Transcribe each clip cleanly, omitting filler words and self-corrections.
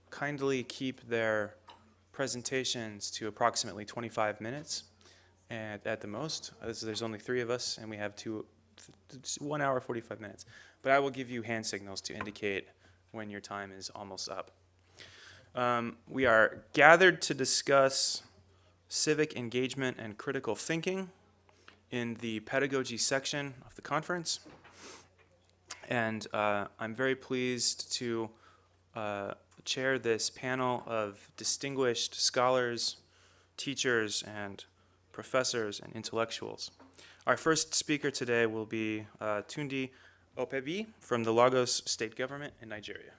kindly keep their presentations to approximately 25 minutes and at the most. There's only 3 of us, and we have 1 hour, 45 minutes. But I will give you hand signals to indicate when your time is almost up. We are gathered to discuss civic engagement and critical thinking in the pedagogy section of the conference. And I'm very pleased to chair this panel of distinguished scholars, teachers, and professors and intellectuals. Our first speaker today will be Tunde Opeibi from the Lagos State Government in Nigeria.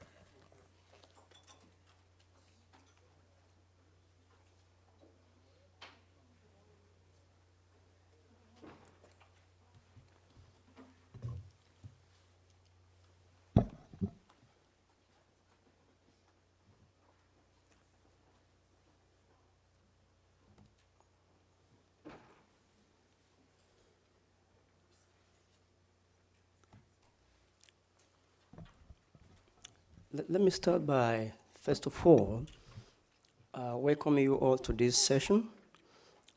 Let me start by, first of all, welcoming you all to this session,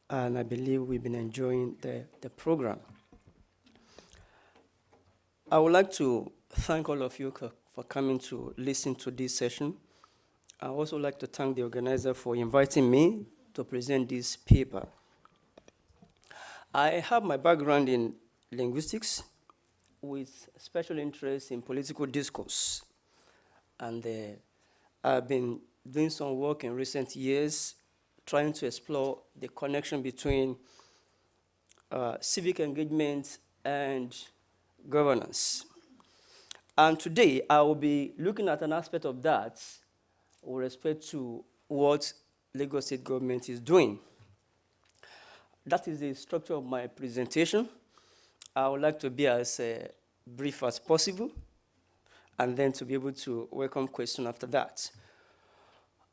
and I believe we've been enjoying the program. I would like to thank all of you for coming to listen to this session. I also like to thank the organizer for inviting me to present this paper. I have my background in linguistics with special interest in political discourse. And I've been doing some work in recent years trying to explore the connection between civic engagement and governance. And today, I will be looking at an aspect of that with respect to what Lagos State government is doing. That is the structure of my presentation. I would like to be as brief as possible, and then to be able to welcome questions after that.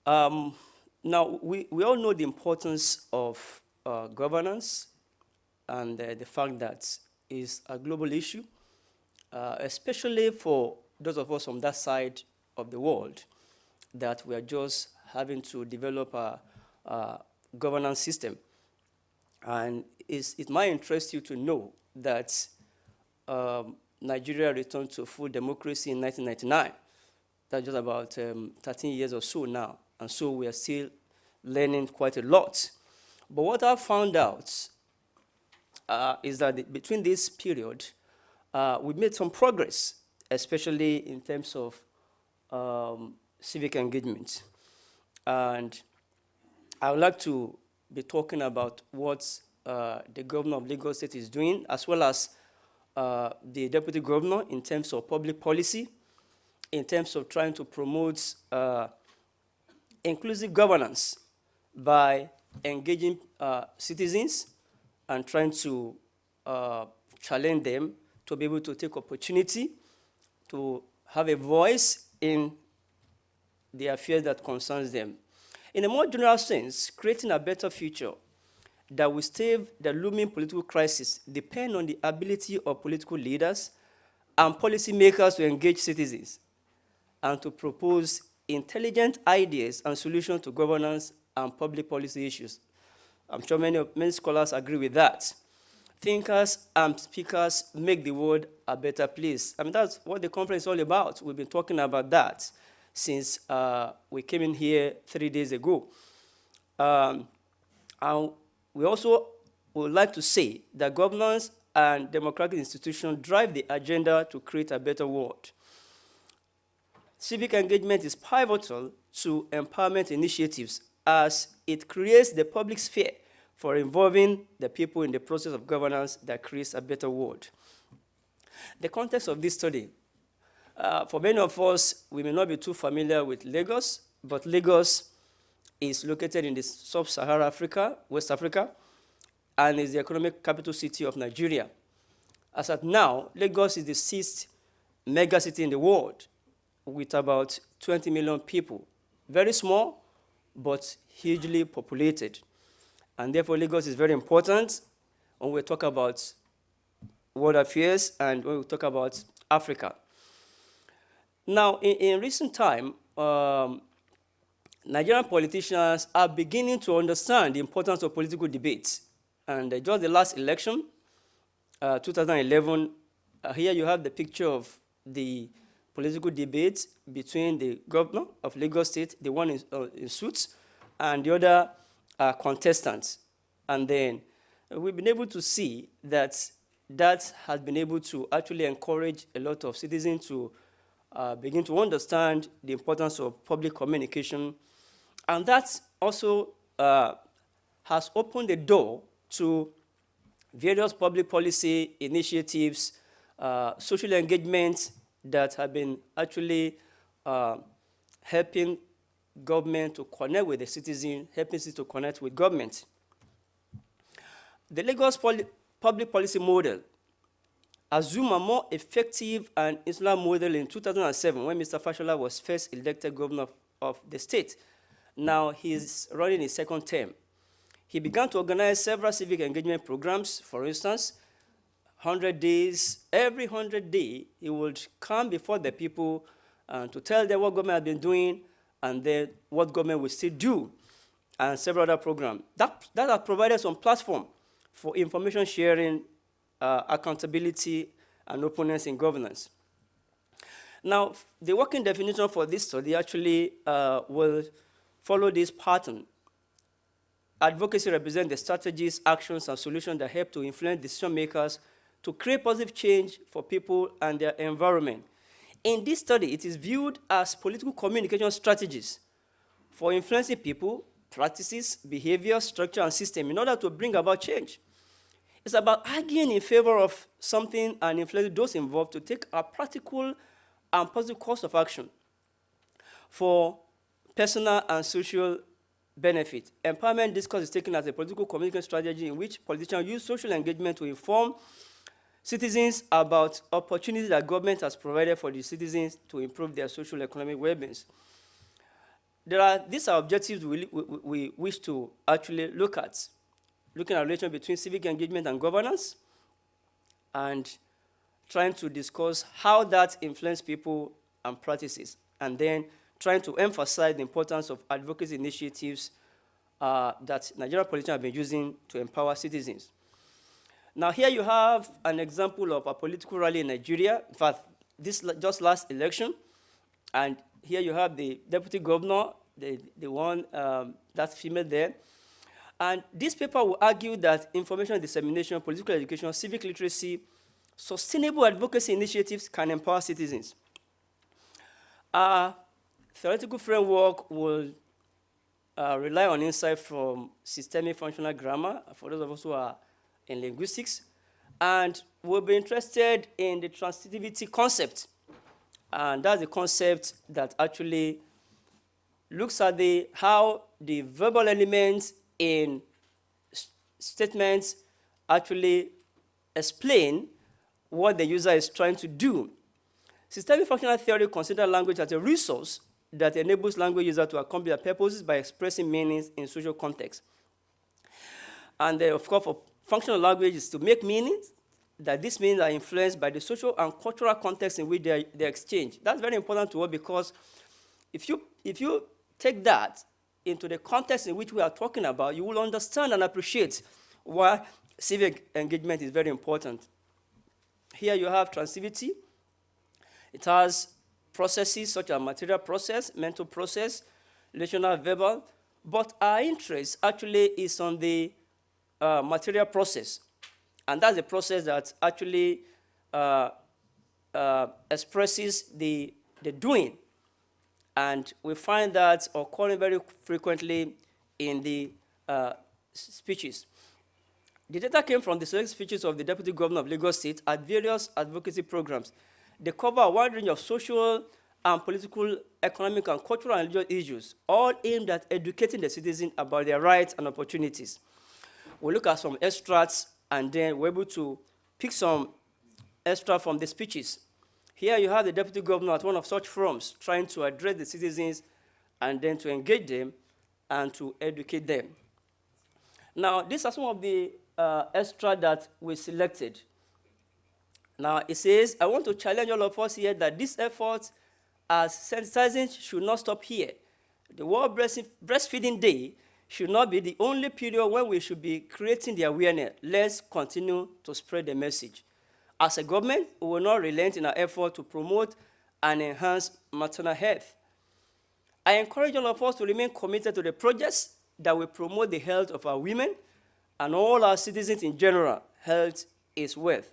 Now, we all know the importance of governance and the fact that it's a global issue, especially for those of us on that side of the world, that we are just having to develop a governance system. And it might interest you to know that Nigeria returned to full democracy in 1999. That's just about 13 years or so now. And so we are still learning quite a lot. But what I found out is that between this period, we've made some progress, especially in terms of civic engagement. And I would like to be talking about what the governor of Lagos State is doing, as well as the deputy governor in terms of public policy, in terms of trying to promote inclusive governance by engaging citizens and trying to challenge them to be able to take opportunity to have a voice in the affairs that concerns them. In a more general sense, creating a better future that will stave the looming political crisis depend on the ability of political leaders and policymakers to engage citizens and to propose intelligent ideas and solutions to governance and public policy issues. I'm sure many scholars agree with that. Thinkers and speakers make the world a better place. I mean, that's what the conference is all about. We've been talking about that since we came in here 3 days ago. And we also would like to say that governance and democratic institutions drive the agenda to create a better world. Civic engagement is pivotal to empowerment initiatives as it creates the public sphere for involving the people in the process of governance that creates a better world. The context of this study, for many of us, we may not be too familiar with Lagos, but Lagos is located in the sub-Saharan Africa, West Africa, and is the economic capital city of Nigeria. As at now, Lagos is the 6th mega city in the world with about 20 million people. Very small, but hugely populated. And therefore, Lagos is very important when we talk about world affairs and when we talk about Africa. Now, in recent time, Nigerian politicians are beginning to understand the importance of political debates. And just the last election, 2011, here you have the picture of the political debate between the governor of Lagos State, the one in suits, and the other contestants. And then we've been able to see that that has been able to actually encourage a lot of citizens to begin to understand the importance of public communication. And that also has opened the door to various public policy initiatives, social engagement that have been actually helping government to connect with the citizen, helping citizens to connect with government. The Lagos public policy model assumed a more effective and insular model in 2007 when Mr. Fashola was first elected governor of the state. Now he's running his second term. He began to organize several civic engagement programs. For instance, 100 days, every 100 days, he would come before the people to tell them what government has been doing and then what government will still do, and several other programs. That has provided some platform for information sharing, accountability, and openness in governance. Now, the working definition for this study actually will follow this pattern. Advocacy represents the strategies, actions, and solutions that help to influence decision makers to create positive change for people and their environment. In this study, it is viewed as political communication strategies for influencing people, practices, behavior, structure, and system in order to bring about change. It's about arguing in favor of something and influencing those involved to take a practical and positive course of action for personal and social benefit. Empowerment discourse is taken as a political communication strategy in which politicians use social engagement to inform citizens about opportunities that government has provided for the citizens to improve their social economic well-being. These are objectives we wish to actually look at, looking at the relation between civic engagement and governance, and trying to discuss how that influences people and practices, and then trying to emphasize the importance of advocacy initiatives that Nigerian politicians have been using to empower citizens. Now here you have an example of a political rally in Nigeria. In fact, this just last election, and here you have the deputy governor, the one that's female there. And this paper will argue that information dissemination, political education, civic literacy, sustainable advocacy initiatives can empower citizens. Theoretical framework will rely on insight from systemic functional grammar, for those of us who are in linguistics, and we'll be interested in the transitivity concept. And that's the concept that actually looks at how the verbal elements in statements actually explain what the user is trying to do. Systemic functional theory considers language as a resource that enables language users to accomplish their purposes by expressing meanings in social context. And of course, for functional language is to make meanings, that these meanings are influenced by the social and cultural context in which they exchange. That's very important to us because if you take that into the context in which we are talking about, you will understand and appreciate why civic engagement is very important. Here you have transitivity. It has processes such as material process, mental process, relational, verbal, but our interest actually is on the material process. And that's the process that actually expresses the doing. And we find that occurring very frequently in the speeches. The data came from the select speeches of the Deputy Governor of Lagos State at various advocacy programs. They cover a wide range of social and political, economic, and cultural and religious issues, all aimed at educating the citizens about their rights and opportunities. We'll look at some extracts, and then we're able to pick some extra from the speeches. Here you have the Deputy Governor at one of such forums trying to address the citizens and then to engage them and to educate them. Now, these are some of the extra that we selected. Now, it says, I want to challenge all of us here that these efforts as sensitizing should not stop here. The World Breastfeeding Day should not be the only period when we should be creating the awareness. Let's continue to spread the message. As a government, we will not relent in our effort to promote and enhance maternal health. I encourage all of us to remain committed to the projects that will promote the health of our women and all our citizens in general. Health is wealth.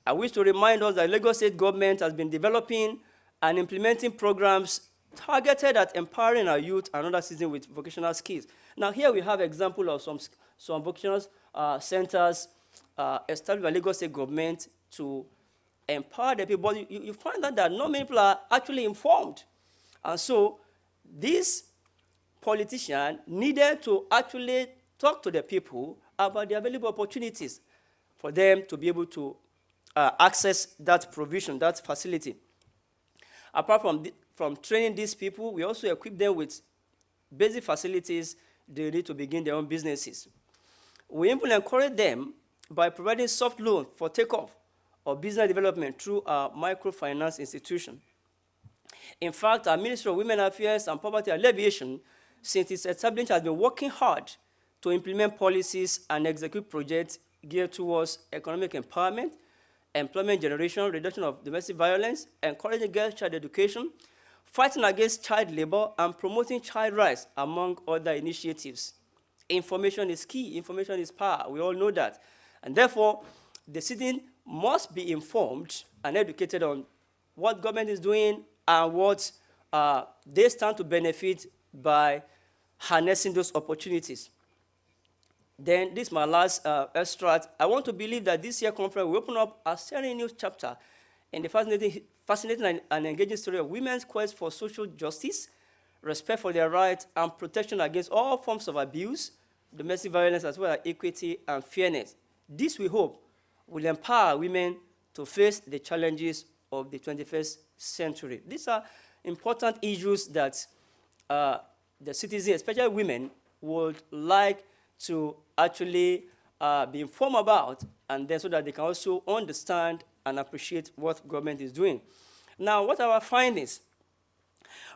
I wish to remind us that Lagos State government has been developing and implementing programs targeted at empowering our youth and other citizens with vocational skills. Now, here we have example of some vocational centers established by Lagos State government to empower the people. But you find out that not many people are actually informed. And so, this politician needed to actually talk to the people about the available opportunities for them to be able to access that provision, that facility. Apart from training these people, we also equip them with basic facilities they need to begin their own businesses. We even encourage them by providing soft loans for takeoff or business development through our microfinance institution. In fact, our Ministry of Women Affairs and Poverty Alleviation, since its establishment, has been working hard to implement policies and execute projects geared towards economic empowerment, employment generation, reduction of domestic violence, encouraging girls' child education, fighting against child labor, and promoting child rights, among other initiatives. Information is key. Information is power. We all know that. And therefore, the citizen must be informed and educated on what government is doing and what they stand to benefit by harnessing those opportunities. Then, this is my last extract. I want to believe that this year conference will open up a very new chapter in the fascinating and engaging story of women's quest for social justice, respect for their rights, and protection against all forms of abuse, domestic violence, as well as equity and fairness. This, we hope, will empower women to face the challenges of the 21st century. These are important issues that the citizens, especially women, would like to actually be informed about, and then so that they can also understand and appreciate what government is doing. Now, what are our findings?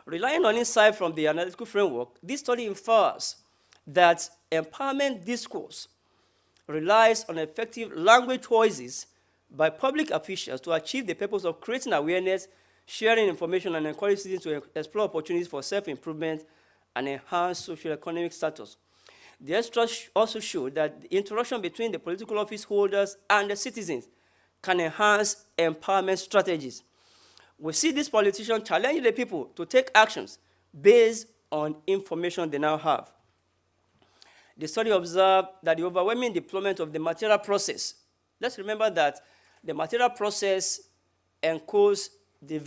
Relying on insight from the analytical framework, this study infers that empowerment discourse relies on effective language choices by public officials to achieve the purpose of creating awareness, sharing information, and encouraging citizens to explore opportunities for self-improvement and enhance socio-economic status. The extras also show that the interaction between the political office holders and the citizens can enhance empowerment strategies. We see these politicians challenge the people to take actions based on information they now have. The study observed that the overwhelming deployment of the material process, let's remember that the material process encodes the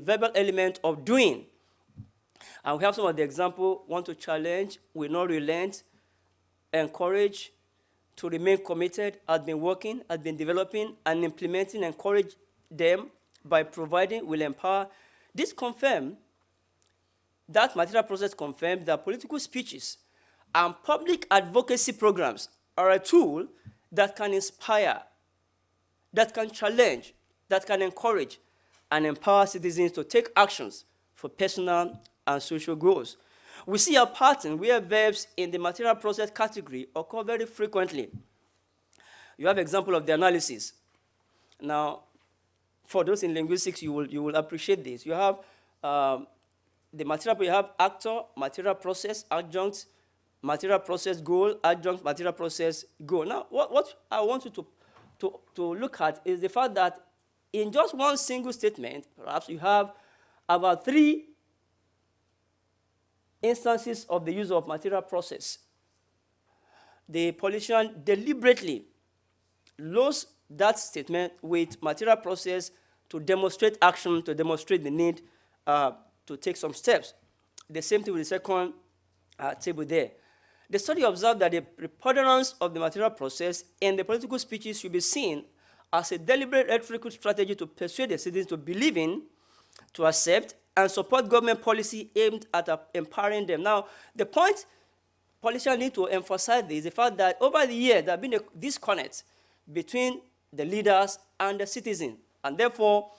verbal element of doing. And we have some of the examples: want to challenge, will not relent, encourage, to remain committed, has been working, has been developing and implementing, encourage them by providing, will empower. This confirms, that material process confirms that political speeches and public advocacy programs are a tool that can inspire, that can challenge, that can encourage and empower citizens to take actions for personal and social goals. We see a pattern where verbs in the material process category occur very frequently. You have example of the analysis. Now, for those in linguistics, you will appreciate this. You have the material, you have actor, material process, adjunct, material process goal, adjunct, material process goal. Now, what I want you to look at is the fact that in just one single statement, perhaps you have about 3 instances of the use of material process. The politician deliberately loads that statement with material process to demonstrate action, to demonstrate the need to take some steps. The same thing with the second table there. The study observed that the preponderance of the material process in the political speeches should be seen as a deliberate rhetorical strategy to persuade the citizens to believe in, to accept, and support government policy aimed at empowering them. Now, the point politicians need to emphasize is the fact that over the years, there have been a disconnect between the leaders and the citizens. And therefore,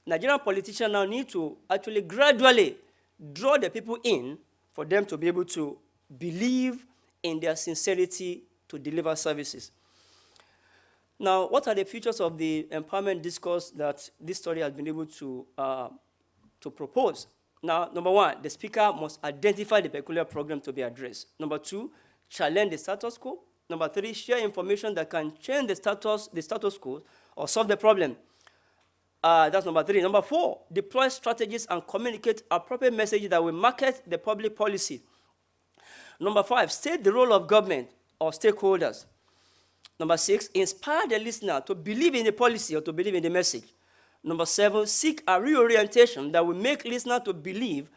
Nigerian politicians now need to actually gradually draw the people in for them to be able to believe in their sincerity to deliver services. Now, what are the features of the empowerment discourse that this study has been able to propose? Now, number one, the speaker must identify the peculiar problem to be addressed. Number two, challenge the status quo. Number three, share information that can change the status quo or solve the problem. That's number three. Number four, deploy strategies and communicate appropriate messages that will market the public policy. Number five, state the role of government or stakeholders. Number six, inspire the listener to believe in the policy or to believe in the message. Number seven, seek a reorientation that will make listeners to believe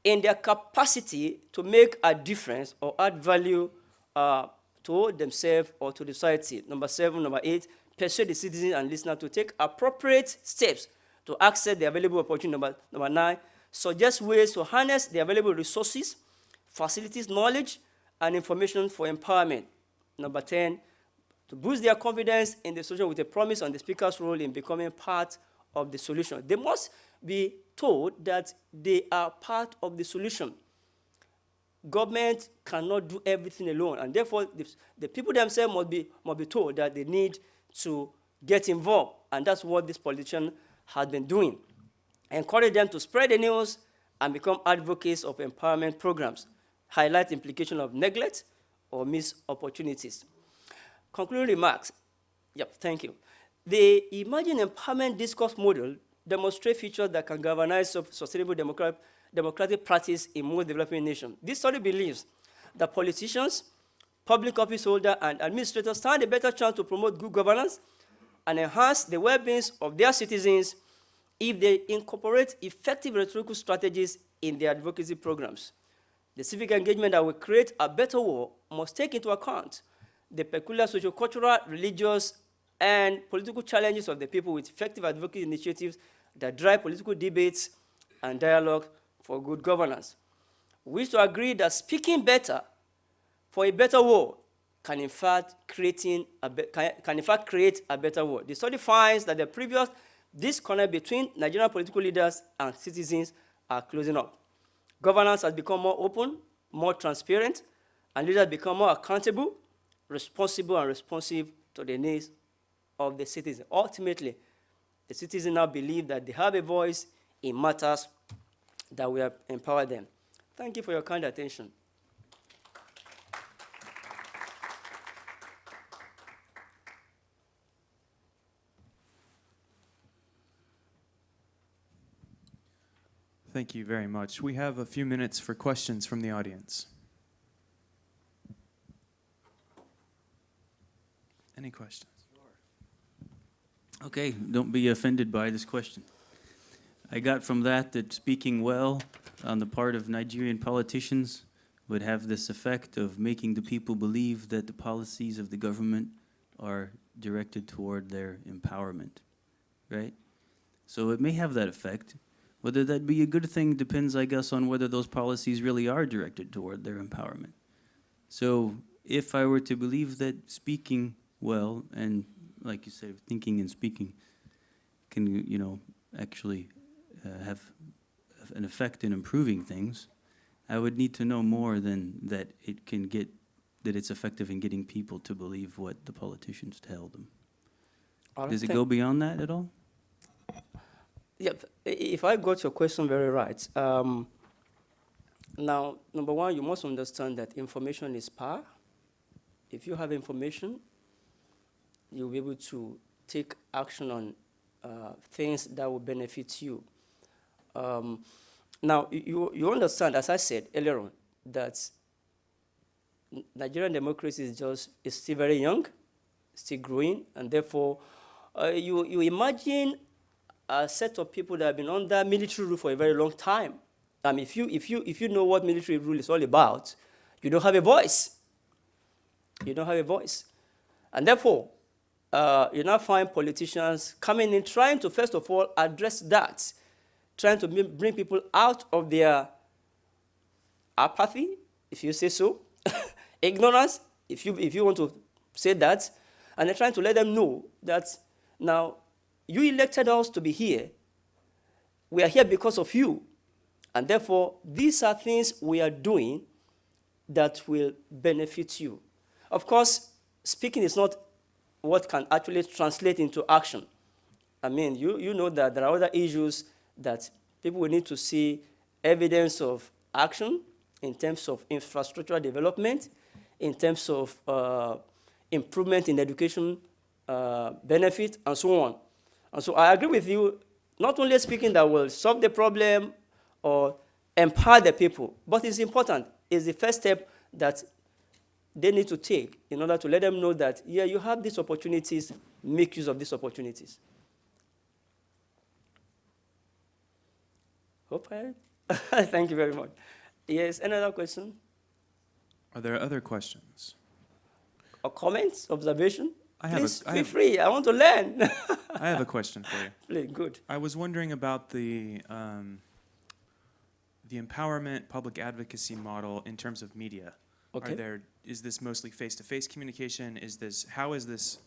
in their capacity to make a difference or add value to themselves or to the society. Number eight, persuade the citizens and listeners to take appropriate steps to access the available opportunity. Number nine, suggest ways to harness the available resources, facilities, knowledge, and information for empowerment. Number 10, to boost their confidence in the solution with a promise on the speaker's role in becoming part of the solution. They must be told that they are part of the solution. Government cannot do everything alone, and therefore the people themselves must be told that they need to get involved, and that's what this politician has been doing. Encourage them to spread the news and become advocates of empowerment programs. Highlight the implication of neglect or missed opportunities. Concluding remarks. Yep, thank you. The emerging empowerment discourse model demonstrates features that can galvanize sustainable democratic practice in most developing nations. This study believes that politicians, public office holders, and administrators stand a better chance to promote good governance and enhance the well-being of their citizens if they incorporate effective rhetorical strategies in their advocacy programs. The civic engagement that will create a better world must take into account the peculiar socio-cultural, religious, and political challenges of the people with effective advocacy initiatives that drive political debates and dialogue for good governance. We wish to agree that speaking better for a better world can in fact create a better world. The study finds that the previous disconnect between Nigerian political leaders and citizens are closing up. Governance has become more open, more transparent, and leaders become more accountable, responsible, and responsive to the needs of the citizen. Ultimately, the citizens now believe that they have a voice in matters that will empower them. Thank you for your kind attention. Thank you very much. We have a few minutes for questions from the audience. Any questions? Okay, don't be offended by this question. I got from that speaking well on the part of Nigerian politicians would have this effect of making the people believe that the policies of the government are directed toward their empowerment, right? So it may have that effect. Whether that be a good thing depends, I guess, on whether those policies really are directed toward their empowerment. So if I were to believe that speaking well and, like you said, thinking and speaking can, actually have an effect in improving things, I would need to know more than that that it's effective in getting people to believe what the politicians tell them. Does it go beyond that at all? Yeah, if I got your question very right, now, number one, you must understand that information is power. If you have information, you'll be able to take action on things that will benefit you. Now, you understand, as I said earlier on, that Nigerian democracy is still very young, still growing, and therefore, you imagine a set of people that have been under military rule for a very long time. If you know what military rule is all about, you don't have a voice. You don't have a voice. And therefore, you now find politicians coming in trying to, first of all, address that, trying to bring people out of their apathy, if you say so, ignorance, if you want to say that, and they're trying to let them know that now you elected us to be here, we are here because of you. And therefore, these are things we are doing that will benefit you. Of course, speaking is not what can actually translate into action. I mean, you know that there are other issues that people will need to see evidence of action in terms of infrastructural development, in terms of improvement in education benefit, and so on. And so I agree with you, not only speaking that will solve the problem or empower the people, but it's important. It's the first step that they need to take in order to let them know that, yeah, you have these opportunities, make use of these opportunities. Hope I thank you very much. Yes, another question Are there other questions? or comments, observation? I have Please a- I feel have- free. I want to learn. I have a question for you. Please, good. I was wondering about the empowerment public advocacy model in terms of media. Okay. Is this mostly face-to-face communication? How is this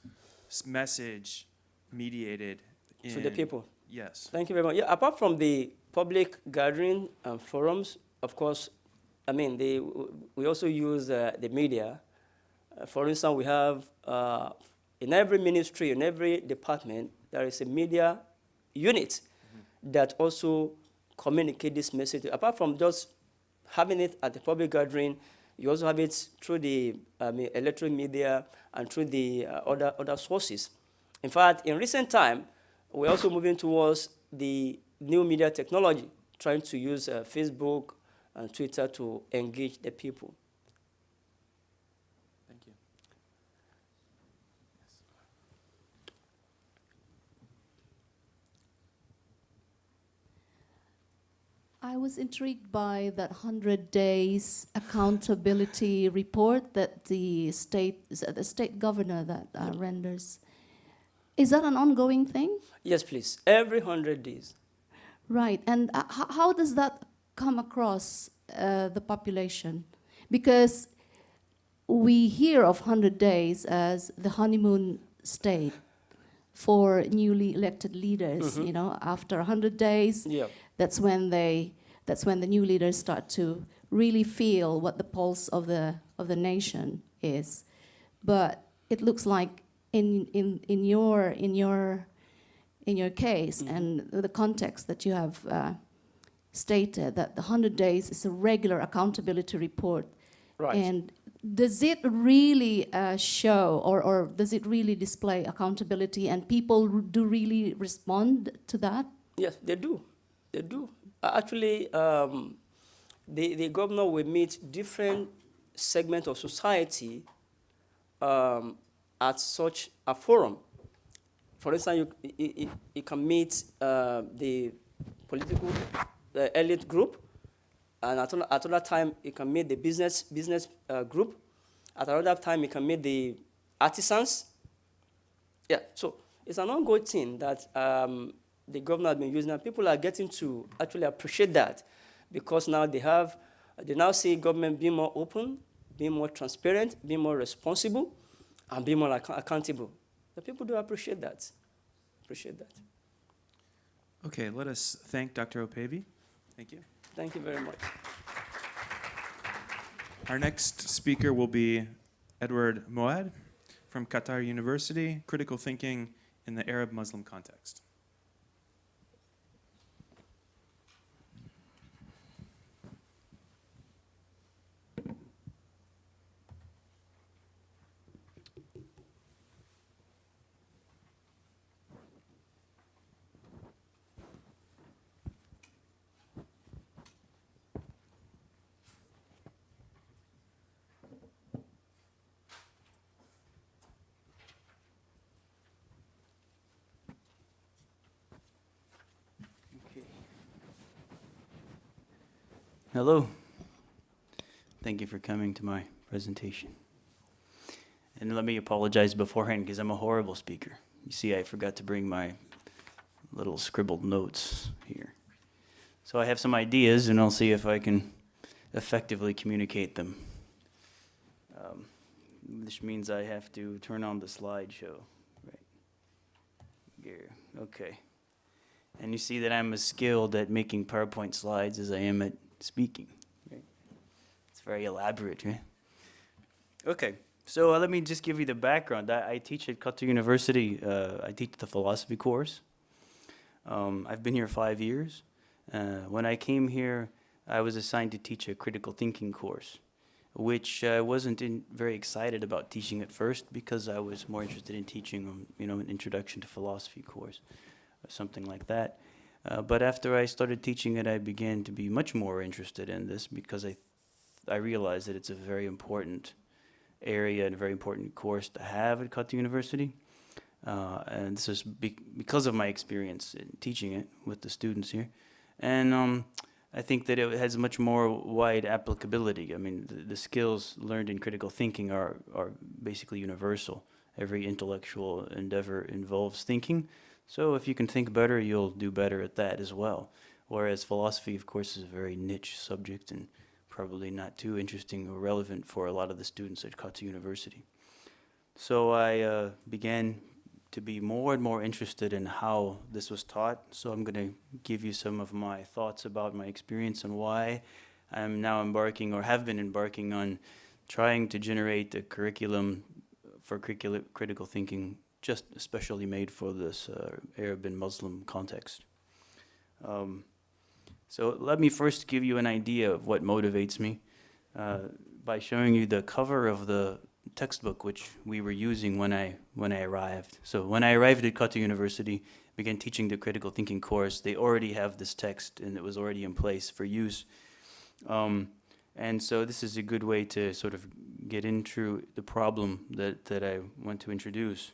message mediated To the people. Yes. Thank you very much. Yeah, apart from the public gathering and forums, of course, I mean, we also use the media. For instance, we have in every ministry, in every department, there is a media unit that also communicate this message. Apart from just having it at the public gathering, you also have it through the electronic media and through the other sources. In fact, in recent time, we're also moving towards the new media technology, trying to use Facebook and Twitter to engage the people. Thank you. I was intrigued by that 100 days accountability report that the state governor that renders. Is that an ongoing thing? Yes, please. Every 100 days. Right. And how does that come across the population? Because we hear of 100 days as the honeymoon state for newly elected leaders. You know, after 100 days, Yeah. that's when the new leaders start to really feel what the pulse of the nation is. But it looks like in your case and the context that you have stated that the 100 days is a regular accountability report. Right. And does it really show or does it really display accountability and people do really respond to that? Yes, they do. They do. Actually, the governor will meet different segments of society at such a forum. For instance, you can meet the political elite group, and at another time you can meet the business group. At another time you can meet the artisans. Yeah, so it's an ongoing thing that the governor has been using, and people are getting to actually appreciate that because now they now see government being more open, being more transparent, being more responsible, and being more accountable. The people do appreciate that. Okay, let us thank Dr. Opeibi. Thank you. Thank you very much. Our next speaker will be Edward Moad from Qatar University, Critical Thinking in the Arab Muslim Context. Hello. Thank you for coming to my presentation. And let me apologize beforehand because I'm a horrible speaker. You see, I forgot to bring my little scribbled notes here. So I have some ideas and I'll see if I can effectively communicate them. This means I have to turn on the slideshow. Right. Here. Okay. And you see that I'm as skilled at making PowerPoint slides as I am at speaking. Right? It's very elaborate, right? Okay, so let me just give you the background. I teach at Qatar University. I teach the philosophy course. I've been here 5 years. When I came here, I was assigned to teach a critical thinking course, which I wasn't very excited about teaching at first because I was more interested in teaching, an introduction to philosophy course, or something like that. But after I started teaching it, I began to be much more interested in this because I realized that it's a very important area and a very important course to have at Qatar University. And this is because of my experience in teaching it with the students here. And I think that it has much more wide applicability. I mean, the skills learned in critical thinking are basically universal. Every intellectual endeavor involves thinking. So if you can think better, you'll do better at that as well. Whereas philosophy, of course, is a very niche subject and probably not too interesting or relevant for a lot of the students at Qatar University. So I began to be more and more interested in how this was taught. So I'm going to give you some of my thoughts about my experience and why I'm now embarking or have been embarking on trying to generate a curriculum for critical thinking just especially made for this Arab and Muslim context. So let me first give you an idea of what motivates me by showing you the cover of the textbook which we were using when I arrived. So when I arrived at Qatar University, began teaching the critical thinking course, they already have this text and it was already in place for use. And so this is a good way to sort of get into the problem that I want to introduce.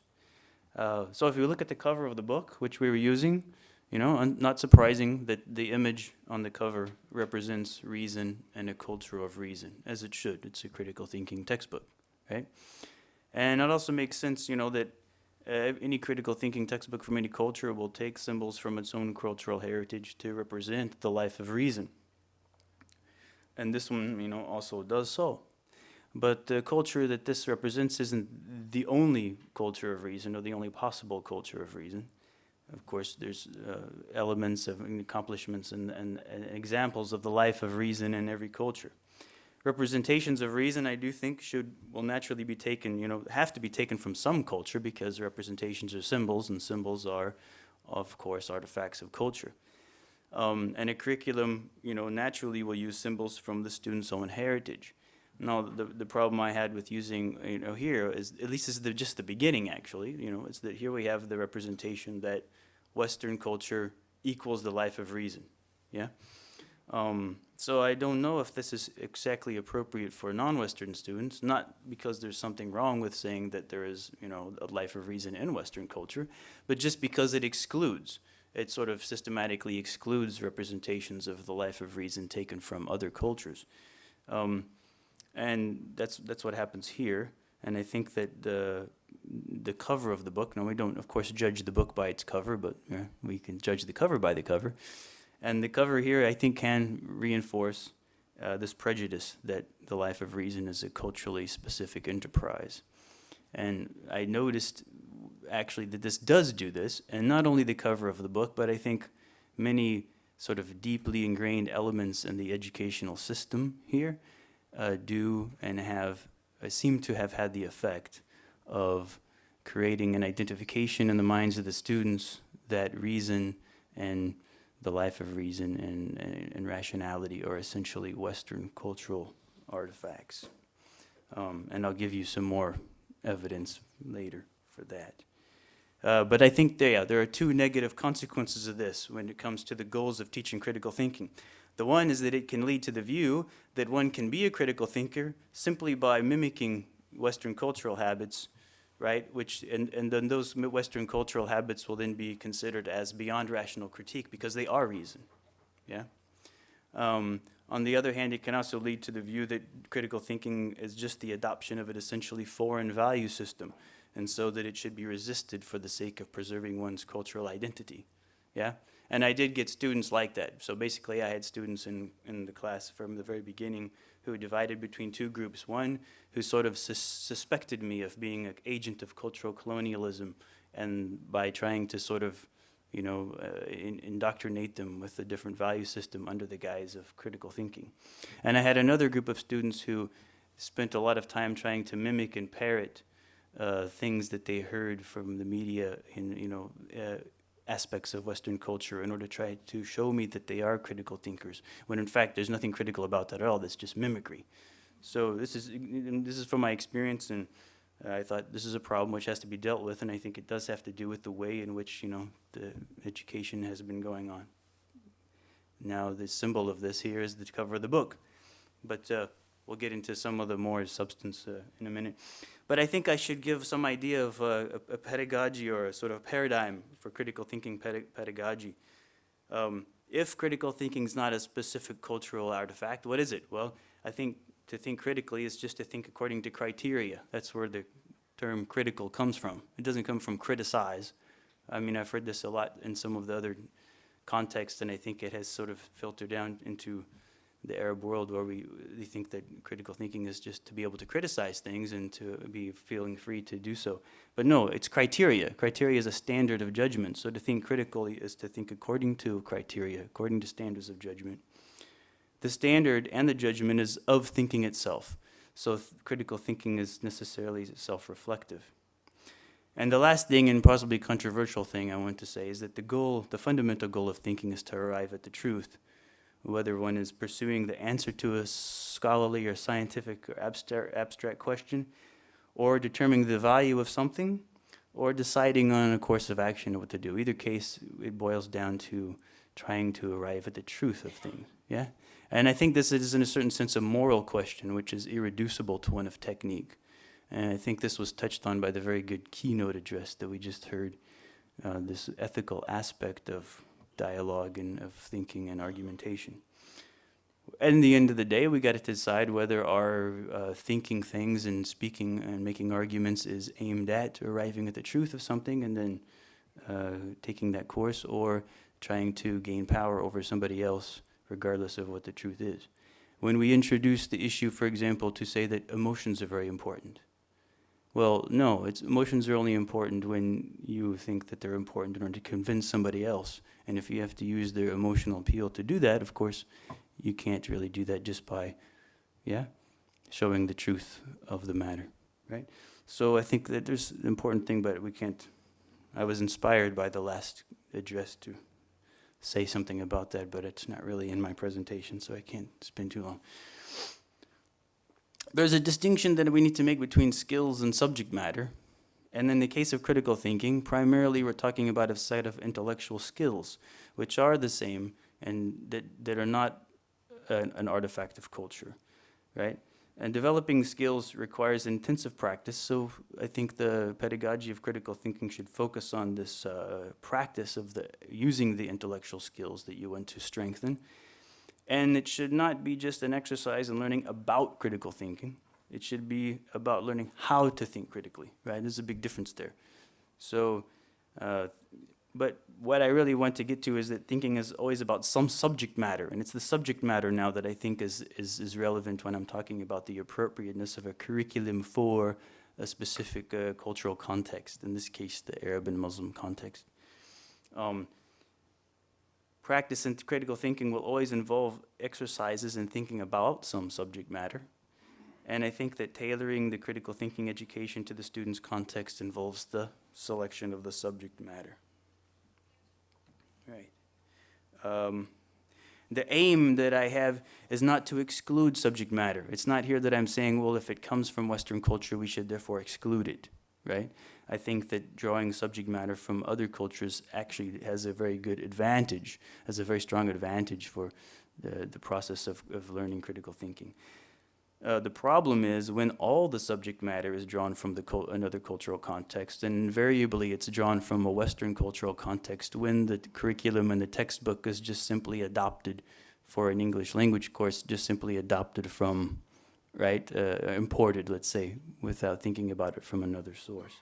So if you look at the cover of the book, which we were using, not surprising that the image on the cover represents reason and a culture of reason, as it should. It's a critical thinking textbook, right? And it also makes sense, that any critical thinking textbook from any culture will take symbols from its own cultural heritage to represent the life of reason. And this one, also does so. But the culture that this represents isn't the only culture of reason or the only possible culture of reason. Of course, there's elements of accomplishments and examples of the life of reason in every culture. Representations of reason, I do think, will naturally be taken, have to be taken from some culture because representations are symbols, and symbols are, of course, artifacts of culture. And a curriculum, naturally will use symbols from the student's own heritage. Now, the problem I had with using, here is, at least this is just the beginning, actually, it's that here we have the representation that Western culture equals the life of reason, yeah? So I don't know if this is exactly appropriate for non-Western students, not because there's something wrong with saying that there is, a life of reason in Western culture, but just because it excludes. It sort of systematically excludes representations of the life of reason taken from other cultures. And that's what happens here. And I think that the cover of the book, now we don't, of course, judge the book by its cover, but we can judge the cover by the cover. And the cover here, I think, can reinforce this prejudice that the life of reason is a culturally specific enterprise. And I noticed, actually, that this does do this, and not only the cover of the book, but I think many sort of deeply ingrained elements in the educational system here do and seem to have had the effect of creating an identification in the minds of the students that reason and the life of reason and rationality are essentially Western cultural artifacts. And I'll give you some more evidence later for that. But I think there are two negative consequences of this when it comes to the goals of teaching critical thinking. The one is that it can lead to the view that one can be a critical thinker simply by mimicking Western cultural habits, right? And then those Western cultural habits will then be considered as beyond rational critique because they are reason, yeah? On the other hand, it can also lead to the view that critical thinking is just the adoption of an essentially foreign value system, and so that it should be resisted for the sake of preserving one's cultural identity, yeah? And I did get students like that. So basically, I had students in the class from the very beginning who divided between two groups. One who sort of suspected me of being an agent of cultural colonialism, and by trying to sort of, indoctrinate them with a different value system under the guise of critical thinking. And I had another group of students who spent a lot of time trying to mimic and parrot things that they heard from the media in aspects of Western culture in order to try to show me that they are critical thinkers, when in fact there's nothing critical about that at all. That's just mimicry. So this is from my experience, and I thought this is a problem which has to be dealt with, and I think it does have to do with the way in which the education has been going on. Now the symbol of this here is the cover of the book, but we'll get into some of the more substance in a minute. But I think I should give some idea of a pedagogy or a sort of paradigm for critical thinking pedagogy. If critical thinking is not a specific cultural artifact, what is it? Well, I think to think critically is just to think according to criteria. That's where the term critical comes from. It doesn't come from criticize. I mean, I've heard this a lot in some of the other contexts, and I think it has sort of filtered down into the Arab world, where we think that critical thinking is just to be able to criticize things and to be feeling free to do so. But no, it's criteria. Criteria is a standard of judgment. So to think critically is to think according to criteria, according to standards of judgment. The standard and the judgment is of thinking itself. So critical thinking is necessarily self-reflective. And the last thing, and possibly controversial thing I want to say, is that the fundamental goal of thinking is to arrive at the truth. Whether one is pursuing the answer to a scholarly or scientific or abstract question, or determining the value of something, or deciding on a course of action or what to do. Either case, it boils down to trying to arrive at the truth of things, yeah? And I think this is, in a certain sense, a moral question, which is irreducible to one of technique. And I think this was touched on by the very good keynote address that we just heard, this ethical aspect of dialogue and of thinking and argumentation. At the end of the day, we got to decide whether our thinking things and speaking and making arguments is aimed at arriving at the truth of something and then taking that course, or trying to gain power over somebody else, regardless of what the truth is. When we introduce the issue, for example, to say that emotions are very important. Well, no, emotions are only important when you think that they're important in order to convince somebody else. And if you have to use their emotional appeal to do that, of course, you can't really do that just by, showing the truth of the matter, right? So I think that there's an important thing, but we can't. I was inspired by the last address to say something about that, but it's not really in my presentation, so I can't spend too long. There's a distinction that we need to make between skills and subject matter. And in the case of critical thinking, primarily we're talking about a set of intellectual skills, which are the same and that are not an artifact of culture, right? And developing skills requires intensive practice, so I think the pedagogy of critical thinking should focus on this practice of using the intellectual skills that you want to strengthen. And it should not be just an exercise in learning about critical thinking. It should be about learning how to think critically, right? There's a big difference there. So, but what I really want to get to is that thinking is always about some subject matter, and it's the subject matter now that I think is relevant when I'm talking about the appropriateness of a curriculum for a specific cultural context, in this case, the Arab and Muslim context. Practice in critical thinking will always involve exercises in thinking about some subject matter. And I think that tailoring the critical thinking education to the student's context involves the selection of the subject matter. Right. The aim that I have is not to exclude subject matter. It's not here that I'm saying, well, if it comes from Western culture, we should therefore exclude it, right? I think that drawing subject matter from other cultures actually has a very good advantage, has a very strong advantage for the process of learning critical thinking. The problem is when all the subject matter is drawn from another cultural context, and invariably it's drawn from a Western cultural context, when the curriculum and the textbook is just simply adopted for an English language course, just simply adopted from, right, imported, let's say, without thinking about it from another source.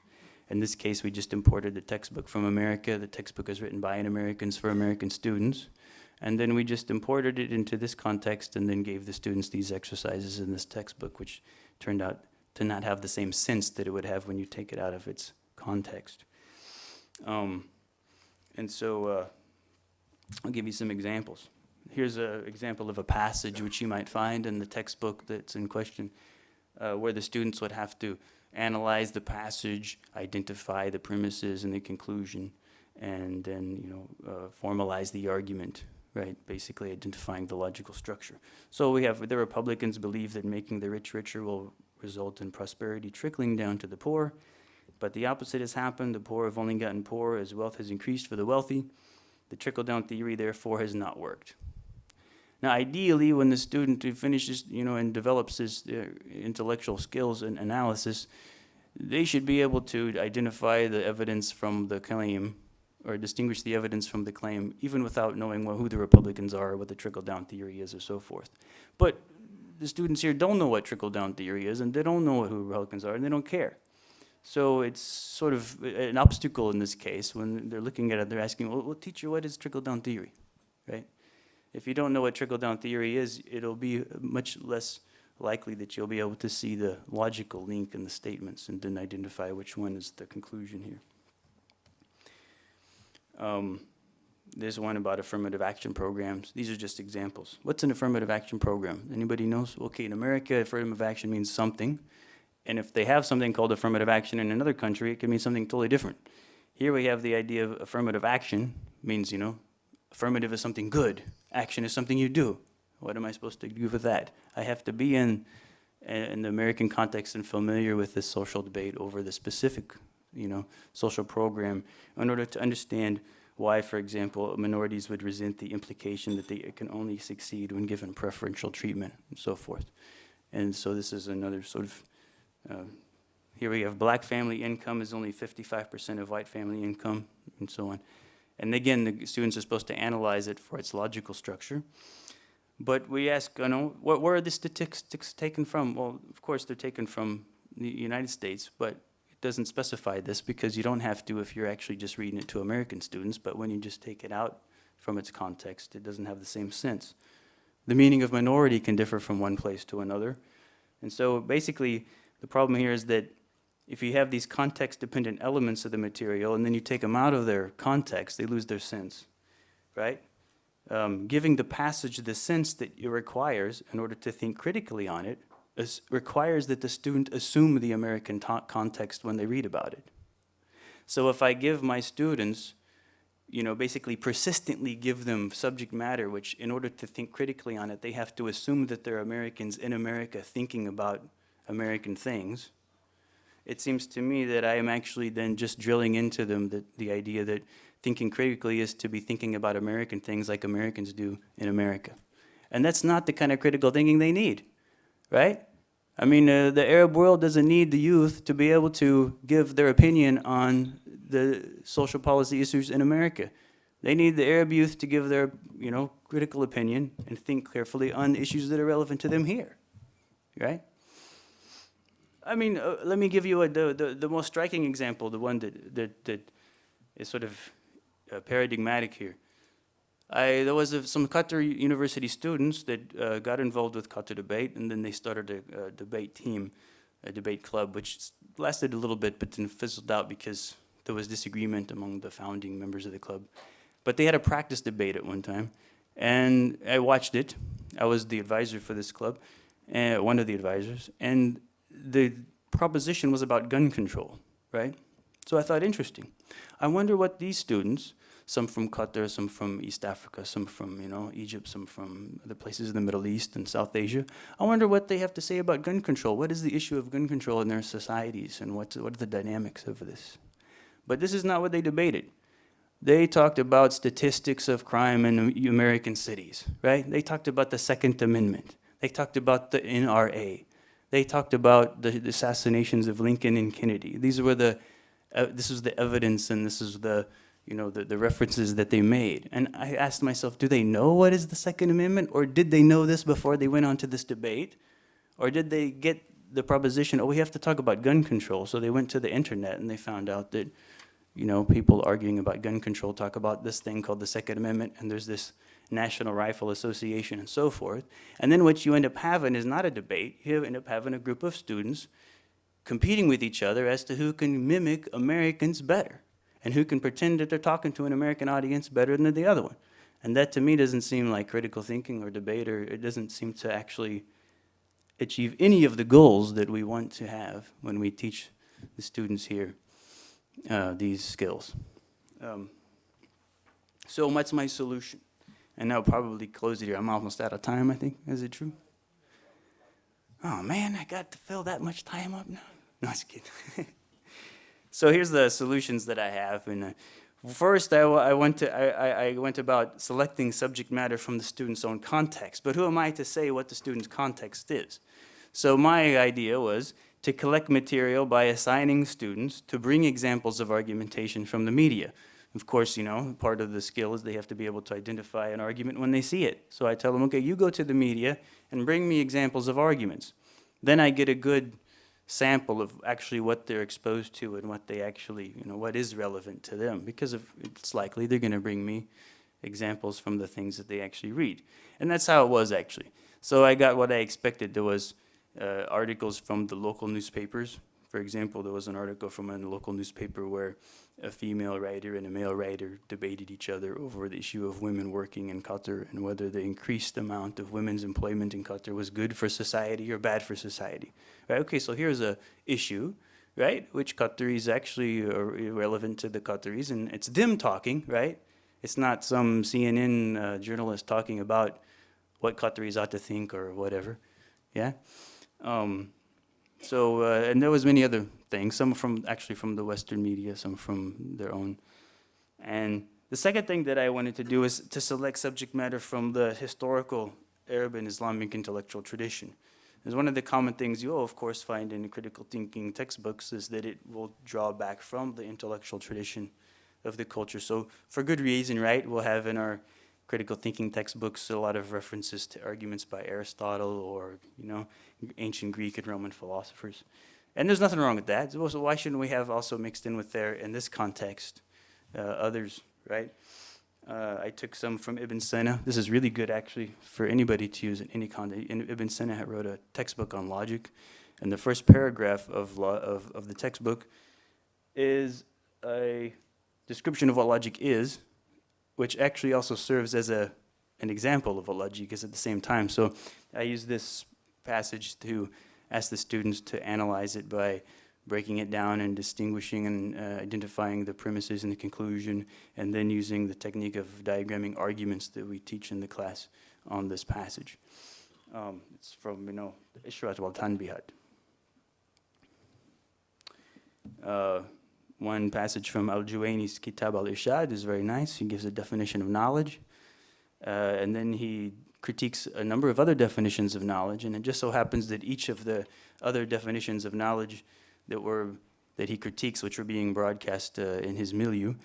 In this case, we just imported the textbook from America. The textbook is written by Americans for American students. And then we just imported it into this context and then gave the students these exercises in this textbook, which turned out to not have the same sense that it would have when you take it out of its context. And so I'll give you some examples. Here's an example of a passage which you might find in the textbook that's in question, where the students would have to analyze the passage, identify the premises and the conclusion, and then formalize the argument, right? Basically identifying the logical structure. So we have the Republicans believe that making the rich richer will result in prosperity trickling down to the poor, but the opposite has happened. The poor have only gotten poorer as wealth has increased for the wealthy. The trickle-down theory, therefore, has not worked. Now, ideally, when the student finishes, and develops his intellectual skills and analysis, they should be able to identify the evidence from the claim, or distinguish the evidence from the claim, even without knowing who the Republicans are, what the trickle-down theory is, or so forth. But the students here don't know what trickle-down theory is, and they don't know who Republicans are, and they don't care. So it's sort of an obstacle in this case. When they're looking at it, they're asking, well, teacher, what is trickle-down theory, right? If you don't know what trickle-down theory is, it'll be much less likely that you'll be able to see the logical link in the statements and then identify which one is the conclusion here. There's one about affirmative action programs. These are just examples. What's an affirmative action program? Anybody knows? Okay, in America, affirmative action means something. And if they have something called affirmative action in another country, it can mean something totally different. Here we have the idea of affirmative action means, affirmative is something good. Action is something you do. What am I supposed to do with that? I have to be in the American context and familiar with this social debate over the specific, social program in order to understand why, for example, minorities would resent the implication that they can only succeed when given preferential treatment and so forth. And so this is another sort of, here we have black family income is only 55% of white family income, and so on. And again, the students are supposed to analyze it for its logical structure. But we ask, where are the statistics taken from? Well, of course, they're taken from the United States, but it doesn't specify this because you don't have to if you're actually just reading it to American students, but when you just take it out from its context, it doesn't have the same sense. The meaning of minority can differ from one place to another. And so basically, the problem here is that if you have these context-dependent elements of the material and then you take them out of their context, they lose their sense, right? Giving the passage the sense that it requires in order to think critically on it requires that the student assume the American context when they read about it. So if I give my students, basically persistently give them subject matter, which in order to think critically on it, they have to assume that they're Americans in America thinking about American things, it seems to me that I am actually then just drilling into them the idea that thinking critically is to be thinking about American things like Americans do in America. And that's not the kind of critical thinking they need, right? I mean, the Arab world doesn't need the youth to be able to give their opinion on the social policy issues in America. They need the Arab youth to give their, critical opinion and think carefully on issues that are relevant to them here, right? I mean, let me give you the most striking example, the one that is sort of paradigmatic here. There was some Qatar University students that got involved with Qatar debate, and then they started a debate team, a debate club, which lasted a little bit, but then fizzled out because there was disagreement among the founding members of the club. But they had a practice debate at one time, and I watched it. I was the advisor for this club, one of the advisors, and the proposition was about gun control, right? So I thought, interesting. I wonder what these students, some from Qatar, some from East Africa, some from, Egypt, some from other places in the Middle East and South Asia, I wonder what they have to say about gun control. What is the issue of gun control in their societies, and what are the dynamics of this? But this is not what they debated. They talked about statistics of crime in American cities, right? They talked about the Second Amendment. They talked about the NRA. They talked about the assassinations of Lincoln and Kennedy. This was the evidence, and this is the references that they made. And I asked myself, do they know what is the Second Amendment, or did they know this before they went on to this debate? Or did they get the proposition, we have to talk about gun control? So they went to the internet and they found out that, people arguing about gun control talk about this thing called the Second Amendment, and there's this National Rifle Association and so forth. And then what you end up having is not a debate. You end up having a group of students competing with each other as to who can mimic Americans better. and who can pretend that they're talking to an American audience better than the other one. And that to me doesn't seem like critical thinking or debate, or it doesn't seem to actually achieve any of the goals that we want to have when we teach the students here these skills. So what's my solution? And I'll probably close it here. I'm almost out of time, I think. Is it true? Oh man, I got to fill that much time up now? No, I was kidding. So here's the solutions that I have. And first, I went about selecting subject matter from the student's own context. But who am I to say what the student's context is? So my idea was to collect material by assigning students to bring examples of argumentation from the media. Of course, you know, part of the skill is they have to be able to identify an argument when they see it. So I tell them, okay, you go to the media and bring me examples of arguments. Then I get a good sample of actually what they're exposed to and what they actually, you know, what is relevant to them. Because it's likely they're going to bring me examples from the things that they actually read. And that's how it was actually. So I got what I expected. There was articles from the local newspapers. For example, there was an article from a local newspaper where a female writer and a male writer debated each other over the issue of women working in Qatar and whether the increased amount of women's employment in Qatar was good for society or bad for society. Right? Okay, so here's a issue, right, which Qataris actually are relevant to the Qataris, and it's them talking, right? It's not some CNN journalist talking about what Qataris ought to think or whatever, yeah? And there was many other things, some from the Western media, some from their own. And the second thing that I wanted to do is to select subject matter from the historical Arab and Islamic intellectual tradition. Because one of the common things you will, of course, find in critical thinking textbooks is that it will draw back from the intellectual tradition of the culture. So for good reason, right, we'll have in our critical thinking textbooks a lot of references to arguments by Aristotle or, you know, ancient Greek and Roman philosophers. And there's nothing wrong with that. So why shouldn't we have also mixed in with there, in this context, others, right? I took some from Ibn Sina. This is really good, actually, for anybody to use in any context. Ibn Sina wrote a textbook on logic, and the first paragraph of the textbook is a description of what logic is, which actually also serves as an example of what logic is at the same time. So I use this passage to ask the students to analyze it by breaking it down and distinguishing and identifying the premises and the conclusion, and then using the technique of diagramming arguments that we teach in the class on this passage. It's from, you know, Ishrat wal Tanbihat. One passage from Al-Juwayni's Kitab al-Irshad is very nice. He gives a definition of knowledge, and then he critiques a number of other definitions of knowledge, and it just so happens that each of the other definitions of knowledge that he critiques, which were being broadcast in his milieu,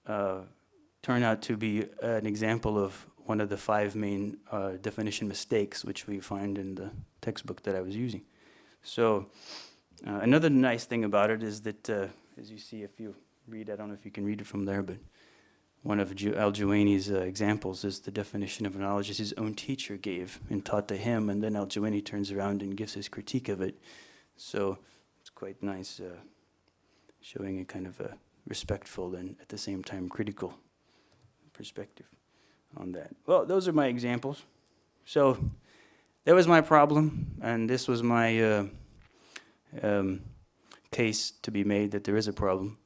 turn out to be an example of one of the 5 main definition mistakes which we find in the textbook that I was using. So another nice thing about it is that, as you see, if you read, I don't know if you can read it from there, but one of Al-Juwayni's examples is the definition of knowledge as his own teacher gave and taught to him, and then Al-Juwayni turns around and gives his critique of it. So it's quite nice, showing a kind of a respectful and at the same time critical perspective on that. Well, those are my examples. So that was my problem, and this was my case to be made that there is a problem,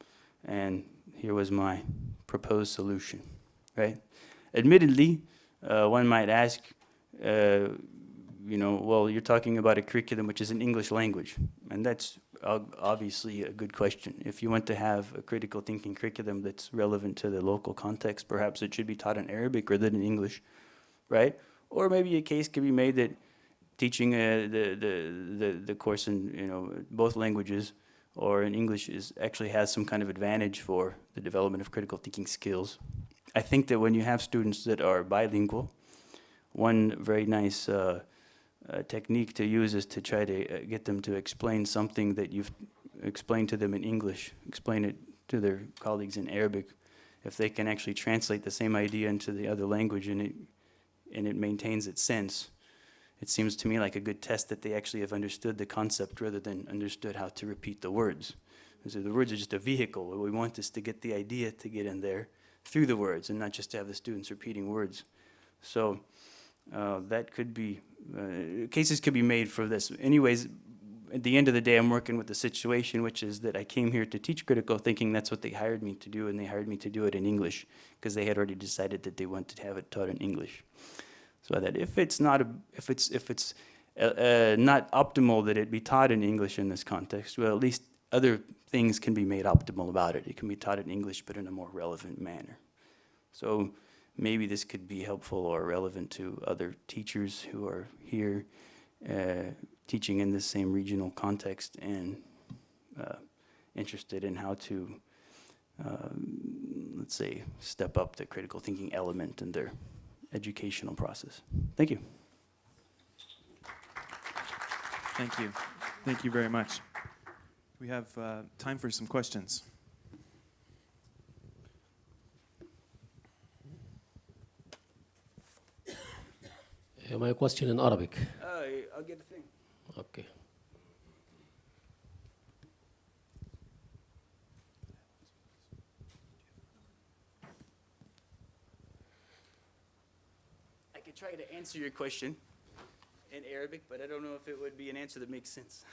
and here was my proposed solution, right? Admittedly, one might ask, you know, well, you're talking about a curriculum which is in English language, and that's obviously a good question. If you want to have a critical thinking curriculum that's relevant to the local context, perhaps it should be taught in Arabic rather than English, right? Or maybe a case could be made that teaching the course in, you know, both languages or in English actually has some kind of advantage for the development of critical thinking skills. I think that when you have students that are bilingual, one very nice technique to use is to try to get them to explain something that you've explained to them in English, explain it to their colleagues in Arabic. If they can actually translate the same idea into the other language and it maintains its sense, it seems to me like a good test that they actually have understood the concept rather than understood how to repeat the words. So the words are just a vehicle. We want is to get the idea to get in there through the words and not just to have the students repeating words. So that could be, cases could be made for this. Anyways, at the end of the day, I'm working with the situation, which is that I came here to teach critical thinking. That's what they hired me to do, and they hired me to do it in English because they had already decided that they wanted to have it taught in English. So that if it's not not optimal that it be taught in English in this context, well, at least other things can be made optimal about it. It can be taught in English, but in a more relevant manner. So maybe this could be helpful or relevant to other teachers who are here teaching in this same regional context and interested in how to, let's say, step up the critical thinking element in their educational process. Thank you. Thank you. Thank you very much. We have time for some questions. My question in Arabic. I'll get the thing. Okay. I could try to answer your question in Arabic, but I don't know if it would be an answer that makes sense.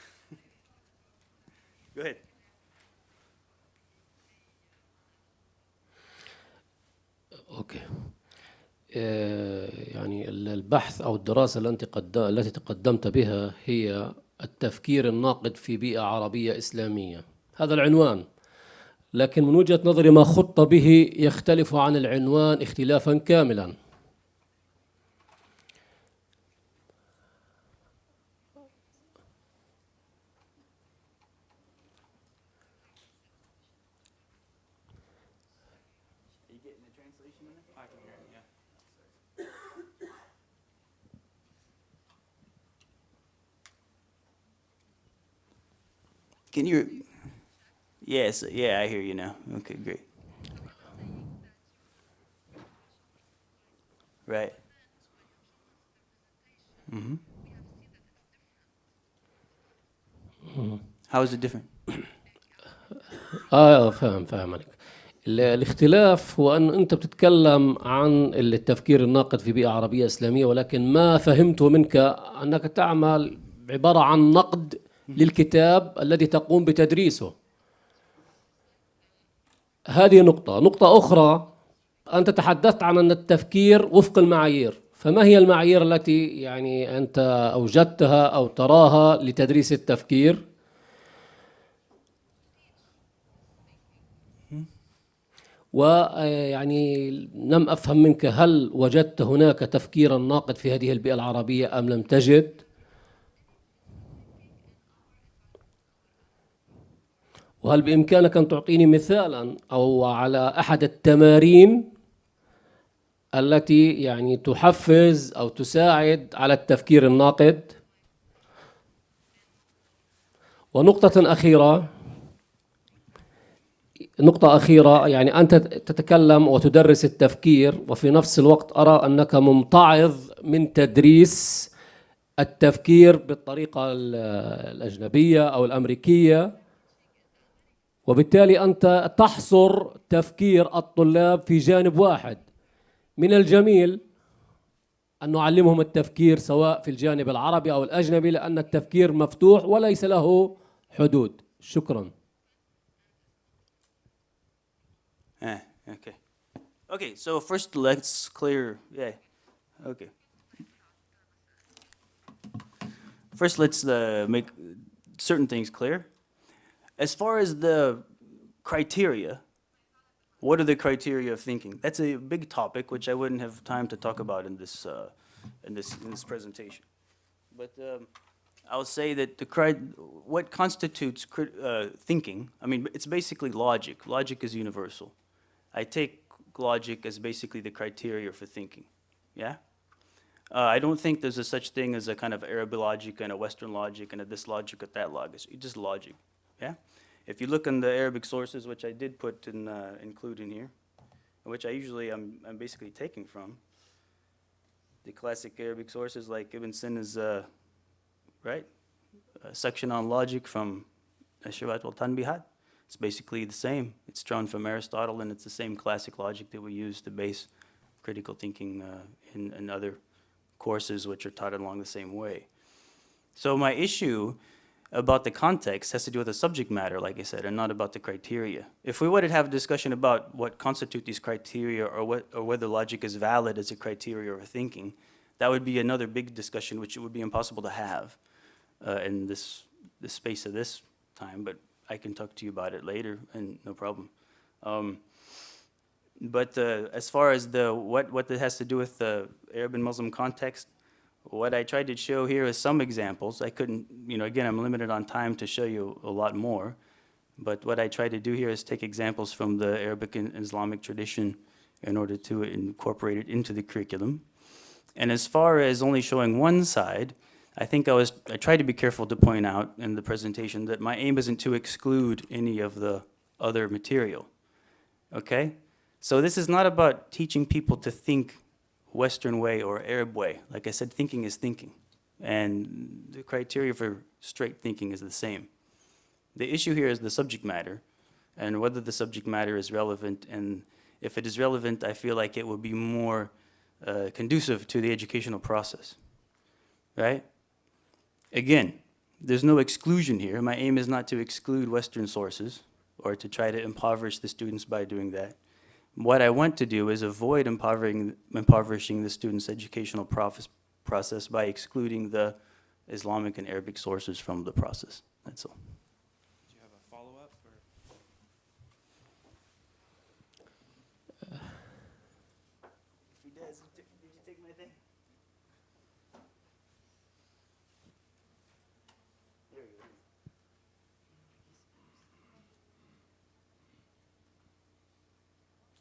Go ahead. اوكي. يعني البحث او الدراسه التي تقدمت بها هي التفكير الناقد في بيئه عربيه اسلاميه. هذا العنوان. لكن من وجهه نظري ما خط به يختلف عن العنوان اختلافا كاملا. Can you? Yes, yeah, I hear you now. Okay, great. Right. Mm-hmm. How is it different? فاهم عليك. الاختلاف هو أن أنت بتتكلم عن التفكير الناقد في بيئة عربية إسلامية، ولكن ما فهمته منك أنك تعمل عبارة عن نقد للكتاب الذي تقوم بتدريسه. هذه نقطة أخرى، أنت تحدثت عن أن التفكير وفق المعايير، فما هي المعايير التي يعني أنت أوجدتها أو تراها لتدريس التفكير؟ ويعني لم أفهم منك هل وجدت هناك تفكيرا ناقد في هذه البيئة العربية أم لم تجد؟ وهل بإمكانك أن تعطيني مثالا أو على أحد التمارين التي يعني تحفز أو تساعد على التفكير الناقد؟ ونقطة أخيرة، يعني أنت تتكلم وتدرس التفكير وفي نفس الوقت أرى أنك ممتعض من تدريس التفكير بالطريقة الأجنبية أو الأمريكية، وبالتالي أنت تحصر تفكير الطلاب في جانب واحد. من الجميل أن نعلمهم التفكير سواء في الجانب العربي أو الأجنبي، لأن التفكير مفتوح وليس له حدود. شكرا. Okay. Okay, so first let's clear, yeah, okay. First let's make certain things clear. As far as the criteria, what are the criteria of thinking? That's a big topic which I wouldn't have time to talk about in this presentation. But I'll say that what constitutes thinking, I mean, it's basically logic. Logic is universal. I take logic as basically the criteria for thinking, yeah? I don't think there's a such thing as a kind of Arab logic and a Western logic and a this logic or that logic. It's just logic, yeah? If you look in the Arabic sources, which I did put in, include in here, which I usually I'm basically taking from, the classic Arabic sources like Ibn Sina's, right? A section on logic from Ashabat wal Tanbihat. It's basically the same. It's drawn from Aristotle, and it's the same classic logic that we use to base critical thinking in other courses which are taught along the same way. So my issue about the context has to do with the subject matter, like I said, and not about the criteria. If we were to have a discussion about what constitute these criteria or whether logic is valid as a criteria or thinking, that would be another big discussion which it would be impossible to have in this space of this time, but I can talk to you about it later, and no problem. But as far as what that has to do with the Arab and Muslim context, what I tried to show here is some examples. I couldn't, again, I'm limited on time to show you a lot more. But what I tried to do here is take examples from the Arabic and Islamic tradition in order to incorporate it into the curriculum. And as far as only showing one side, I think I tried to be careful to point out in the presentation that my aim isn't to exclude any of the other material. Okay? So this is not about teaching people to think Western way or Arab way. Like I said, thinking is thinking. And the criteria for straight thinking is the same. The issue here is the subject matter and whether the subject matter is relevant. And if it is relevant, I feel like it will be more conducive to the educational process, right? Again, there's no exclusion here. My aim is not to exclude Western sources or to try to impoverish the students by doing that. What I want to do is avoid impoverishing the students' educational process by excluding the Islamic and Arabic sources from the process. That's all. Do you have a follow-up? If he does, did you take my thing? There you go.